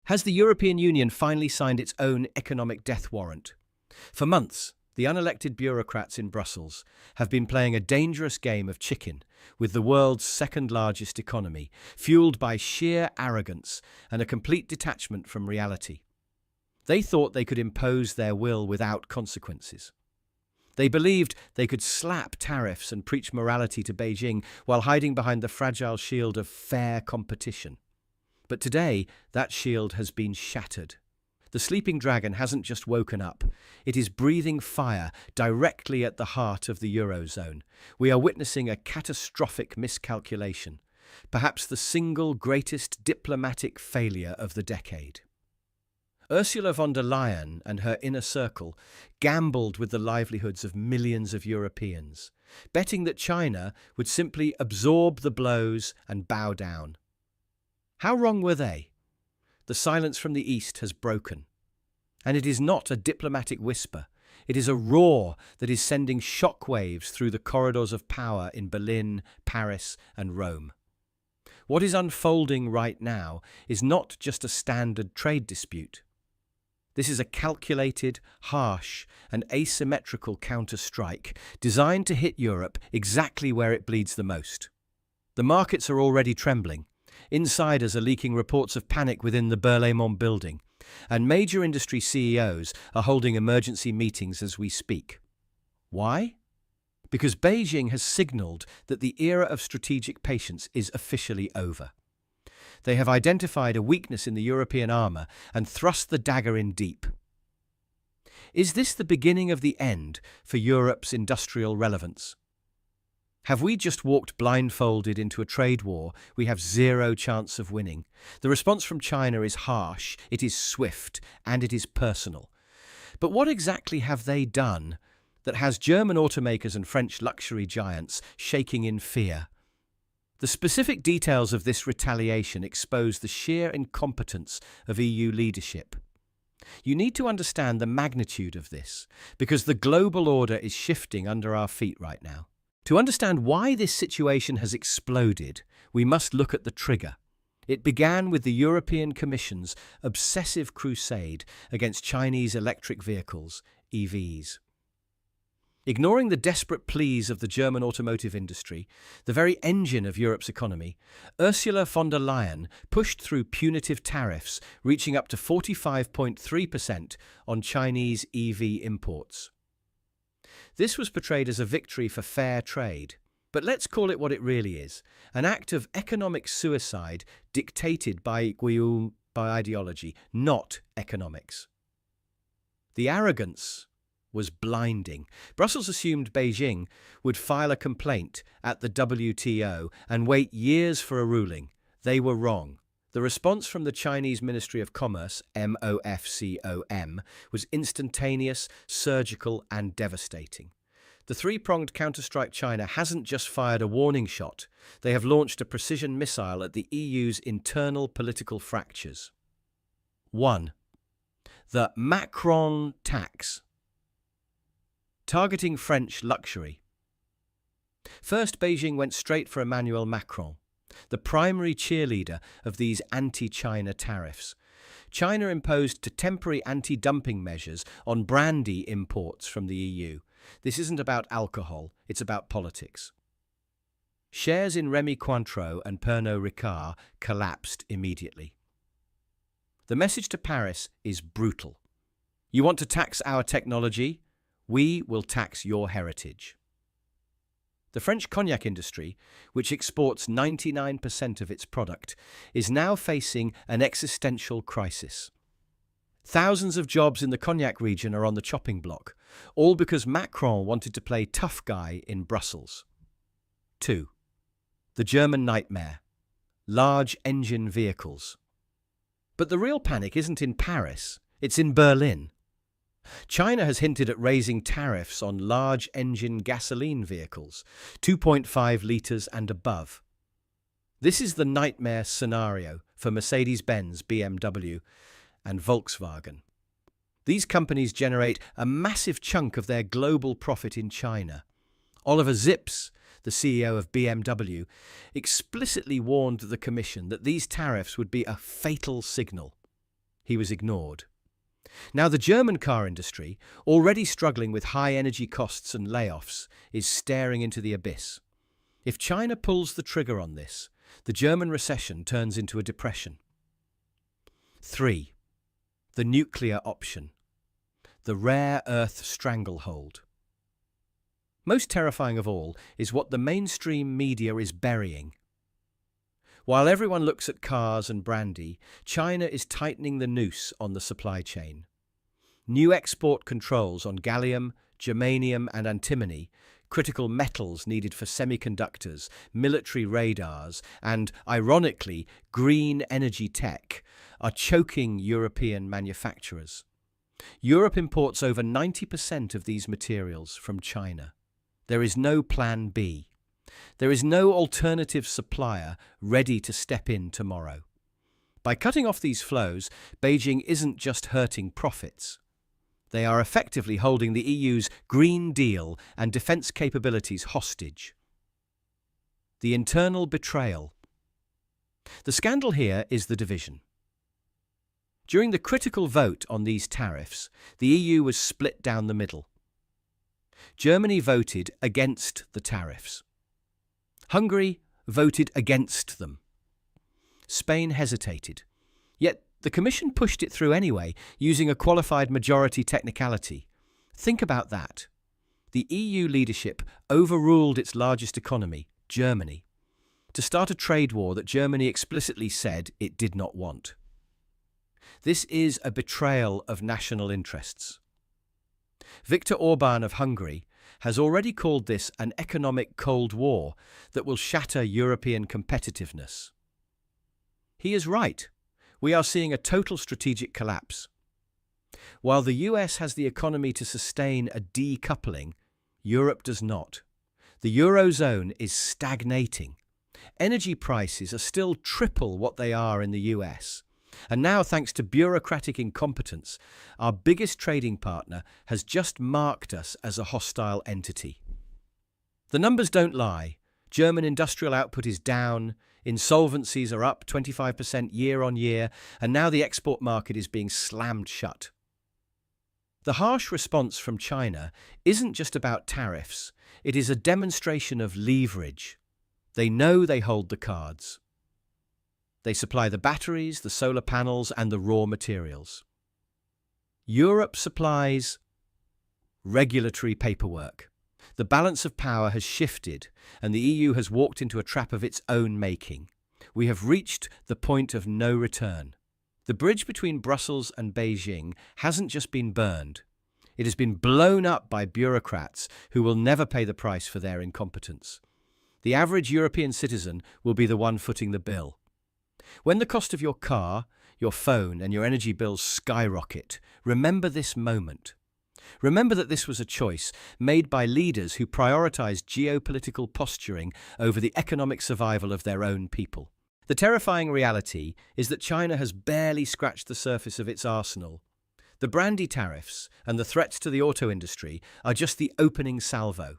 Has the European Union finally signed its own economic death warrant? For months, the unelected bureaucrats in Brussels have been playing a dangerous game of chicken with the world's second-largest economy, fueled by sheer arrogance and a complete detachment from reality. They thought they could impose their will without consequences. They believed they could slap tariffs and preach morality to Beijing while hiding behind the fragile shield of fair competition. But today, that shield has been shattered. The sleeping dragon hasn't just woken up. It is breathing fire directly at the heart of the Eurozone. We are witnessing a catastrophic miscalculation, perhaps the single greatest diplomatic failure of the decade. Ursula von der Leyen and her inner circle gambled with the livelihoods of millions of Europeans, betting that China would simply absorb the blows and bow down. How wrong were they? The silence from the East has broken. And it is not a diplomatic whisper. It is a roar that is sending shockwaves through the corridors of power in Berlin, Paris, and Rome. What is unfolding right now is not just a standard trade dispute. This is a calculated, harsh, and asymmetrical counter-strike designed to hit Europe exactly where it bleeds the most. The markets are already trembling. Insiders are leaking reports of panic within the Berlaymont building, and major industry CEOs are holding emergency meetings as we speak. Why? Because Beijing has signaled that the era of strategic patience is officially over. They have identified a weakness in the European armour and thrust the dagger in deep. Is this the beginning of the end for Europe's industrial relevance? Have we just walked blindfolded into a trade war we have zero chance of winning? The response from China is harsh, it is swift, and it is personal. But what exactly have they done that has German automakers and French luxury giants shaking in fear? The specific details of this retaliation expose the sheer incompetence of EU leadership. You need to understand the magnitude of this, because the global order is shifting under our feet right now. To understand why this situation has exploded, we must look at the trigger. It began with the European Commission's obsessive crusade against Chinese electric vehicles, EVs. Ignoring the desperate pleas of the German automotive industry, the very engine of Europe's economy, Ursula von der Leyen pushed through punitive tariffs reaching up to 45.3% on Chinese EV imports. This was portrayed as a victory for fair trade, but let's call it what it really is, an act of economic suicide dictated by ideology, not economics. The arrogance was blinding. Brussels assumed Beijing would file a complaint at the WTO and wait years for a ruling. They were wrong. The response from the Chinese Ministry of Commerce, MOFCOM, was instantaneous, surgical, and devastating. The three-pronged counterstrike China hasn't just fired a warning shot. They have launched a precision missile at the EU's internal political fractures. 1. The Macron tax. Targeting French luxury. First, Beijing went straight for Emmanuel Macron, the primary cheerleader of these anti-China tariffs. China imposed temporary anti-dumping measures on brandy imports from the EU. This isn't about alcohol, it's about politics. Shares in Rémy Cointreau and Pernod Ricard collapsed immediately. The message to Paris is brutal. You want to tax our technology? We will tax your heritage. The French cognac industry, which exports 99% of its product, is now facing an existential crisis. Thousands of jobs in the cognac region are on the chopping block, all because Macron wanted to play tough guy in Brussels. 2. The German nightmare. Large engine vehicles. But the real panic isn't in Paris, it's in Berlin. China has hinted at raising tariffs on large engine gasoline vehicles, 2.5 litres and above. This is the nightmare scenario for Mercedes-Benz, BMW, and Volkswagen. These companies generate a massive chunk of their global profit in China. Oliver Zipse, the CEO of BMW, explicitly warned the Commission that these tariffs would be a fatal signal. he was ignored. Now the German car industry, already struggling with high energy costs and layoffs, is staring into the abyss. If China pulls the trigger on this, the German recession turns into a depression. 3. The nuclear option. The rare earth stranglehold. Most terrifying of all is what the mainstream media is burying. While everyone looks at cars and brandy, China is tightening the noose on the supply chain. New export controls on gallium, germanium and antimony, critical metals needed for semiconductors, military radars and, ironically, green energy tech, are choking European manufacturers. Europe imports over 90% of these materials from China. There is no plan B. There is no alternative supplier ready to step in tomorrow. By cutting off these flows, Beijing isn't just hurting profits. They are effectively holding the EU's Green Deal and defence capabilities hostage. The internal betrayal. The scandal here is the division. During the critical vote on these tariffs, the EU was split down the middle. Germany voted against the tariffs. Hungary voted against them. Spain hesitated. Yet the Commission pushed it through anyway, using a qualified majority technicality. Think about that. The EU leadership overruled its largest economy, Germany, to start a trade war that Germany explicitly said it did not want. This is a betrayal of national interests. Viktor Orbán of Hungary has already called this an economic Cold War that will shatter European competitiveness. He is right. We are seeing a total strategic collapse. While the US has the economy to sustain a decoupling, Europe does not. The Eurozone is stagnating. Energy prices are still triple what they are in the US. And now, thanks to bureaucratic incompetence, our biggest trading partner has just marked us as a hostile entity. The numbers don't lie. German industrial output is down, insolvencies are up 25% year on year, and now the export market is being slammed shut. The harsh response from China isn't just about tariffs, it is a demonstration of leverage. They know they hold the cards. They supply the batteries, the solar panels, and the raw materials. Europe supplies regulatory paperwork. The balance of power has shifted, and the EU has walked into a trap of its own making. We have reached the point of no return. The bridge between Brussels and Beijing hasn't just been burned. It has been blown up by bureaucrats who will never pay the price for their incompetence. The average European citizen will be the one footing the bill. When the cost of your car, your phone, and your energy bills skyrocket, remember this moment. Remember that this was a choice made by leaders who prioritized geopolitical posturing over the economic survival of their own people. The terrifying reality is that China has barely scratched the surface of its arsenal. The brandy tariffs and the threats to the auto industry are just the opening salvo.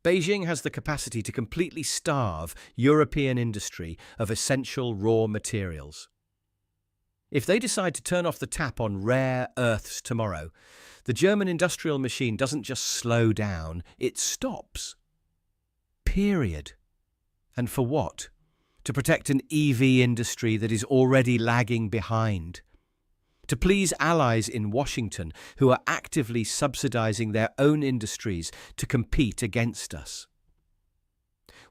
Beijing has the capacity to completely starve European industry of essential raw materials. If they decide to turn off the tap on rare earths tomorrow, the German industrial machine doesn't just slow down, it stops. Period. And for what? To protect an EV industry that is already lagging behind. To please allies in Washington who are actively subsidizing their own industries to compete against us.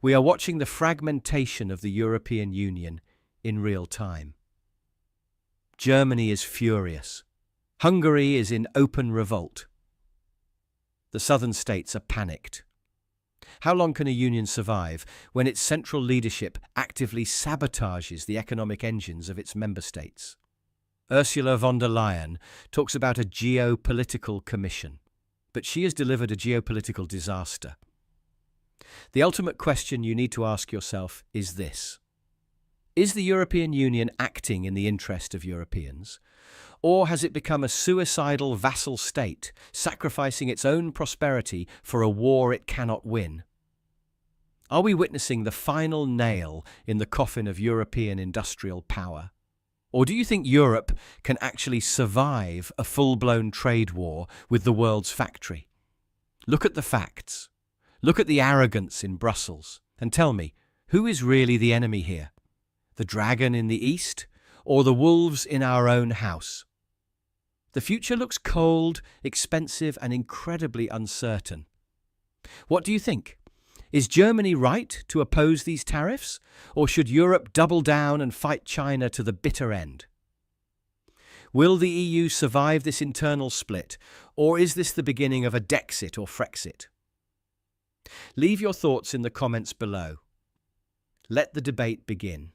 We are watching the fragmentation of the European Union in real time. Germany is furious. Hungary is in open revolt. The southern states are panicked. How long can a union survive when its central leadership actively sabotages the economic engines of its member states? Ursula von der Leyen talks about a geopolitical commission, but she has delivered a geopolitical disaster. The ultimate question you need to ask yourself is this: is the European Union acting in the interest of Europeans? Or has it become a suicidal vassal state, sacrificing its own prosperity for a war it cannot win? Are we witnessing the final nail in the coffin of European industrial power? Or do you think Europe can actually survive a full-blown trade war with the world's factory? Look at the facts. Look at the arrogance in Brussels. And tell me, who is really the enemy here? The dragon in the east, or the wolves in our own house? The future looks cold, expensive, and incredibly uncertain. What do you think? Is Germany right to oppose these tariffs, or should Europe double down and fight China to the bitter end? Will the EU survive this internal split, or is this the beginning of a Dexit or Frexit? Leave your thoughts in the comments below. Let the debate begin.